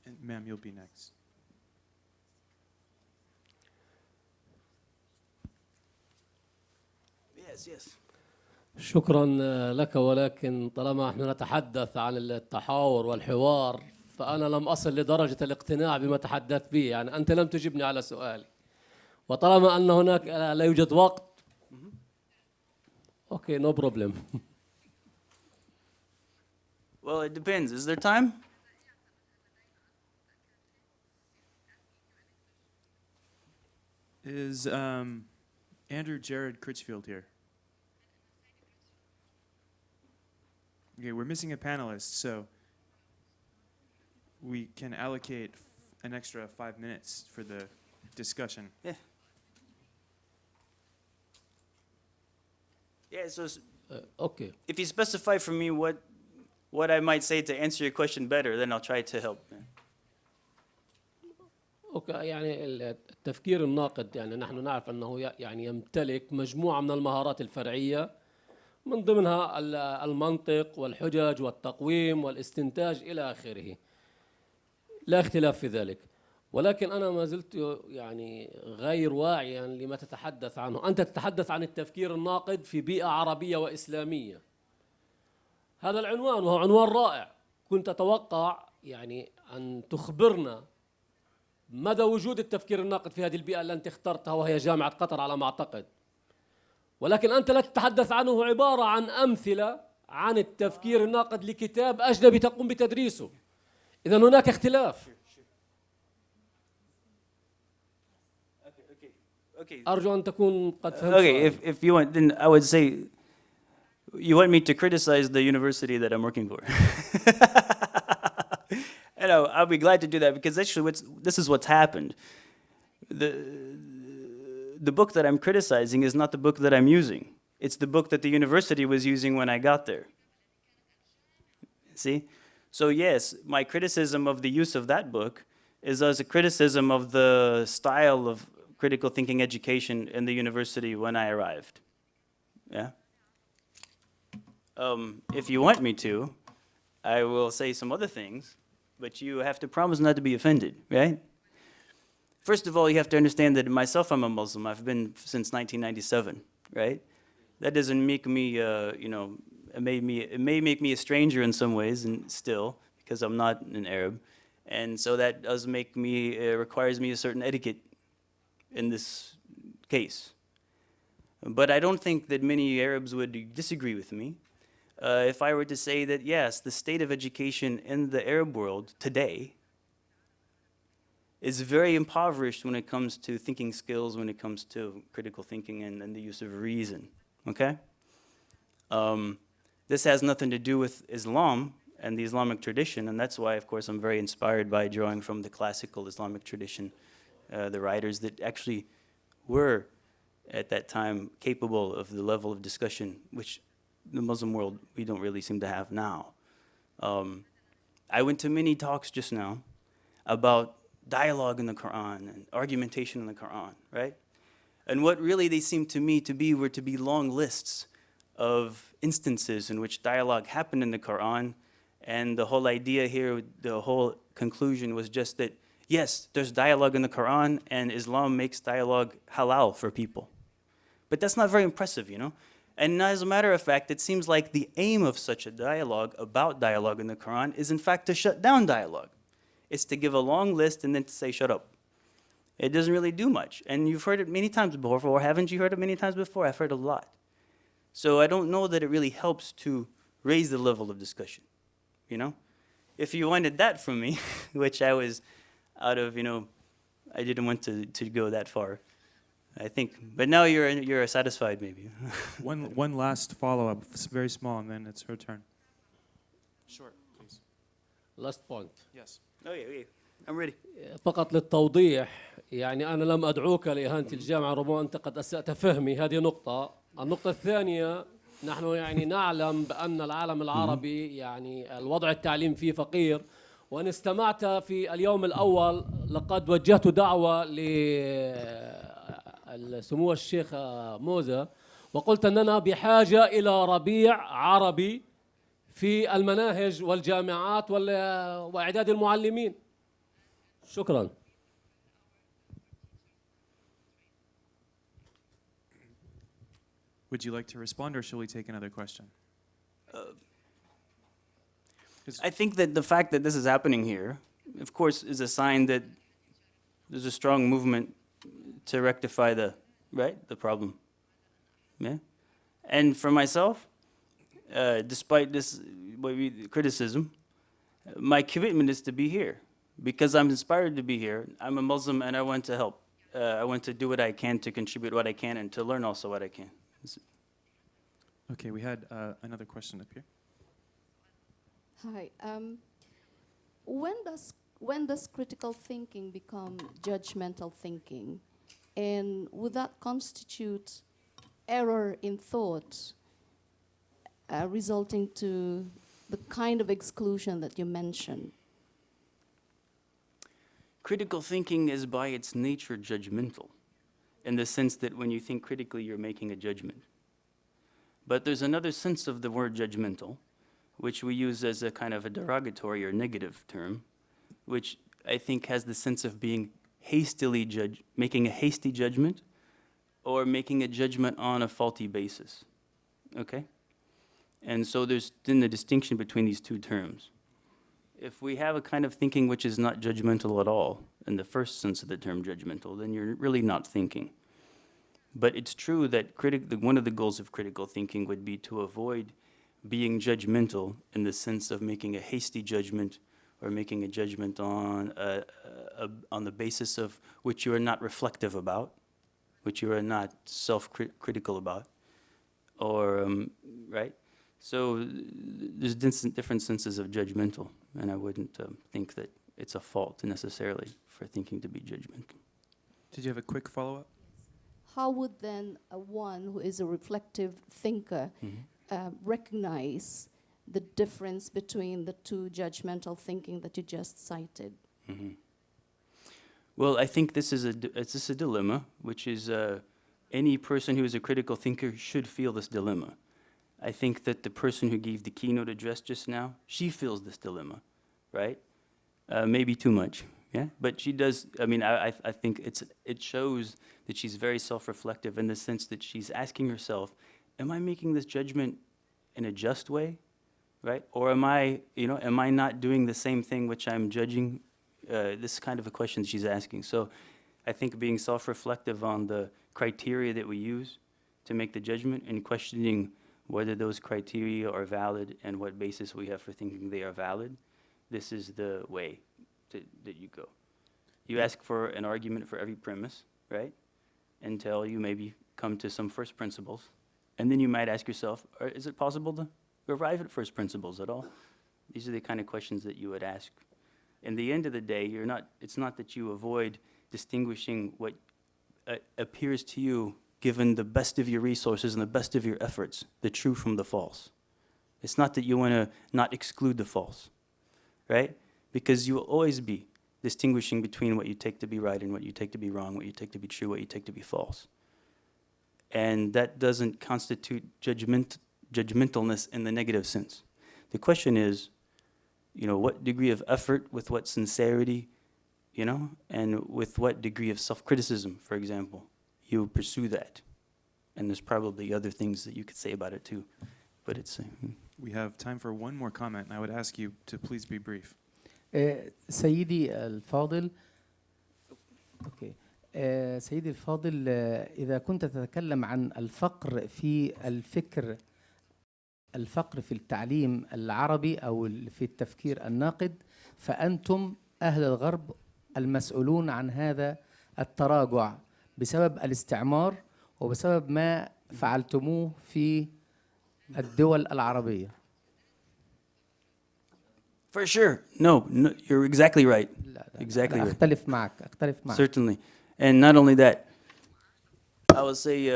And ma'am, you'll be next. Yes. شكرا لك، ولكن طالما احنا نتحدث عن التحاور والحوار فأنا لم أصل لدرجة الاقتناع بما تحدثت به. يعني أنت لم تجبني على سؤالي، وطالما أن هناك لا يوجد وقت. Okay, no problem. Well, it depends. Is there time? Is Andrew Jared Critchfield here? Okay, we're missing a panelist, so we can allocate an extra 5 minutes for the discussion. Yeah, so Okay. if you specify for me what I might say to answer your question better, then I'll try to help. اوكي، يعني التفكير الناقد، يعني نحن نعرف انه يعني يمتلك مجموعه من المهارات الفرعيه، من ضمنها المنطق والحجج والتقويم والاستنتاج الى اخره، لا اختلاف في ذلك. ولكن انا ما زلت يعني غير واعيا لما تتحدث عنه. انت تتحدث عن التفكير الناقد في بيئه عربيه واسلاميه. هذا العنوان وهو عنوان رائع. كنت اتوقع يعني ان تخبرنا مدى وجود التفكير الناقد في هذه البيئة اللي أنت اخترتها، وهي جامعة قطر على ما أعتقد. ولكن أنت لا تتحدث عنه، عبارة عن أمثلة عن التفكير الناقد لكتاب أجنبي تقوم بتدريسه. إذن هناك اختلاف. Okay. أرجو أن تكون قد فهمت. Okay, if you want, then I would say, you want me to criticize the university that I'm working for. And I'll be glad to do that, because actually this is what's happened. The book that I'm criticizing is not the book that I'm using. It's the book that the university was using when I got there. See? So yes, my criticism of the use of that book is as a criticism of the style of critical thinking education in the university when I arrived. Yeah? If you want me to, I will say some other things, but you have to promise not to be offended, right? First of all, you have to understand that myself, I'm a Muslim. I've been since 1997, right? That doesn't make me, it may make me a stranger in some ways, and still, because I'm not an Arab. And so that does make me, requires me a certain etiquette in this case. But I don't think that many Arabs would disagree with me. if I were to say that, yes, the state of education in the Arab world today is very impoverished when it comes to thinking skills, when it comes to critical thinking and the use of reason, okay? This has nothing to do with Islam and the Islamic tradition, and that's why, of course, I'm very inspired by drawing from the classical Islamic tradition, the writers that actually were, at that time, capable of the level of discussion which the Muslim world, we don't really seem to have now. I went to many talks just now about dialogue in the Quran and argumentation in the Quran, right? And what really they seemed to me to be were to be long lists of instances in which dialogue happened in the Quran, and the whole idea here, the whole conclusion was just that, yes, there's dialogue in the Quran, and Islam makes dialogue halal for people. But that's not very impressive, you know? And as a matter of fact, it seems like the aim of such a dialogue about dialogue in the Quran is in fact to shut down dialogue. It's to give a long list and then to say, shut up. It doesn't really do much. And you've heard it many times before, or haven't you heard it many times before? I've heard a lot. So I don't know that it really helps to raise the level of discussion, you know? If you wanted that from me, which I was out of, you know, I didn't want to go that far, I think. But now you're satisfied, maybe. One last follow-up, very small, and then it's her turn. Short, please. Last point. Yes. Oh, yeah, I'm ready. فقط للتوضيح، يعني أنا لم أدعوك لإهانة الجامعة، ربما أنت قد أسأت فهمي، هذه نقطة. النقطة الثانية، نحن يعني نعلم بأن العالم العربي يعني الوضع التعليم فيه فقير، وأن استمعت في اليوم الأول لقد وجهت دعوة لسمو الشيخ موزة، وقلت أننا بحاجة إلى ربيع عربي في المناهج والجامعات وإعداد المعلمين. شكرا. Would you like to respond, or shall we take another question? I think that the fact that this is happening here, of course, is a sign that there's a strong movement to rectify the problem. Yeah? And for myself, despite this criticism, my commitment is to be here because I'm inspired to be here. I'm a Muslim and I want to help. I want to do what I can to contribute what I can and to learn also what I can. Okay, we had another question up here. Hi. When does critical thinking become judgmental thinking? And would that constitute error in thought resulting to the kind of exclusion that you mentioned? Critical thinking is by its nature judgmental, in the sense that when you think critically, you're making a judgment. But there's another sense of the word judgmental, which we use as a kind of a derogatory or negative term, which I think has the sense of being making a hasty judgment, or making a judgment on a faulty basis, okay? And so there's then the distinction between these two terms. If we have a kind of thinking which is not judgmental at all, in the first sense of the term judgmental, then you're really not thinking. But it's true that one of the goals of critical thinking would be to avoid being judgmental in the sense of making a hasty judgment or making a judgment on the basis of which you are not reflective about, which you are not self-critical about, or, right? So there's different senses of judgmental, and I wouldn't think that it's a fault necessarily for thinking to be judgmental. Did you have a quick follow-up? How would then one who is a reflective thinker recognize the difference between the two judgmental thinking that you just cited? Well, I think this is a dilemma, which is any person who is a critical thinker should feel this dilemma. I think that the person who gave the keynote address just now, she feels this dilemma, right? Maybe too much, yeah? But she does, I mean, I think it shows that she's very self-reflective in the sense that she's asking herself, am I making this judgment in a just way, right? Or am I not doing the same thing which I'm judging? This kind of a question she's asking. So I think being self-reflective on the criteria that we use to make the judgment and questioning whether those criteria are valid and what basis we have for thinking they are valid, this is the way that you go. You ask for an argument for every premise, right? Until you maybe come to some first principles. And then you might ask yourself, is it possible to arrive at first principles at all? These are the kind of questions that you would ask. In the end of the day, it's not that you avoid distinguishing what appears to you, given the best of your resources and the best of your efforts, the true from the false. It's not that you want to not exclude the false, right? Because you will always be distinguishing between what you take to be right and what you take to be wrong, what you take to be true, what you take to be false. And that doesn't constitute judgmentalness in the negative sense. The question is, what degree of effort, with what sincerity, and with what degree of self-criticism, for example, you pursue that. And there's probably other things that you could say about it too, but it's... We have time for one more comment, and I would ask you to please be brief. سيدي الفاضل أوكي. سيدي الفاضل، إذا كنت تتكلم عن الفقر في الفقر في التعليم العربي أو في التفكير الناقد، فأنتم أهل الغرب المسؤولون عن هذا التراجع بسبب الاستعمار وبسبب ما فعلتموه في الدول العربية. For sure. No, you're exactly right. لا Exactly right. أختلف معك. Certainly. And not only that, I would say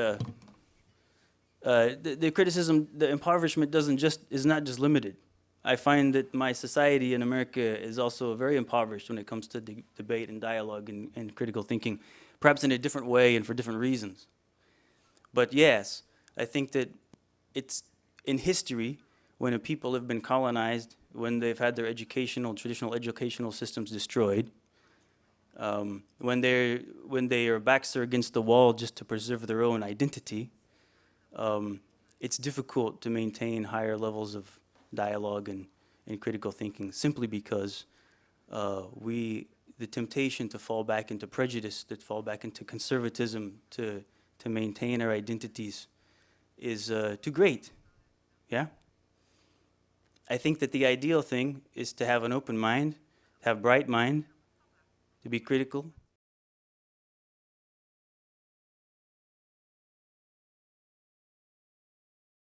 the criticism, the impoverishment is not just limited. I find that my society in America is also very impoverished when it comes to debate and dialogue and critical thinking, perhaps in a different way and for different reasons. But yes, I think that it's in history, when a people have been colonized, when they've had their traditional educational systems destroyed, when their backs are against the wall just to preserve their own identity, it's difficult to maintain higher levels of dialogue and critical thinking, simply because the temptation to fall back into prejudice, to fall back into conservatism, to maintain our identities is too great. Yeah? I think that the ideal thing is to have an open mind, have bright mind, to be critical,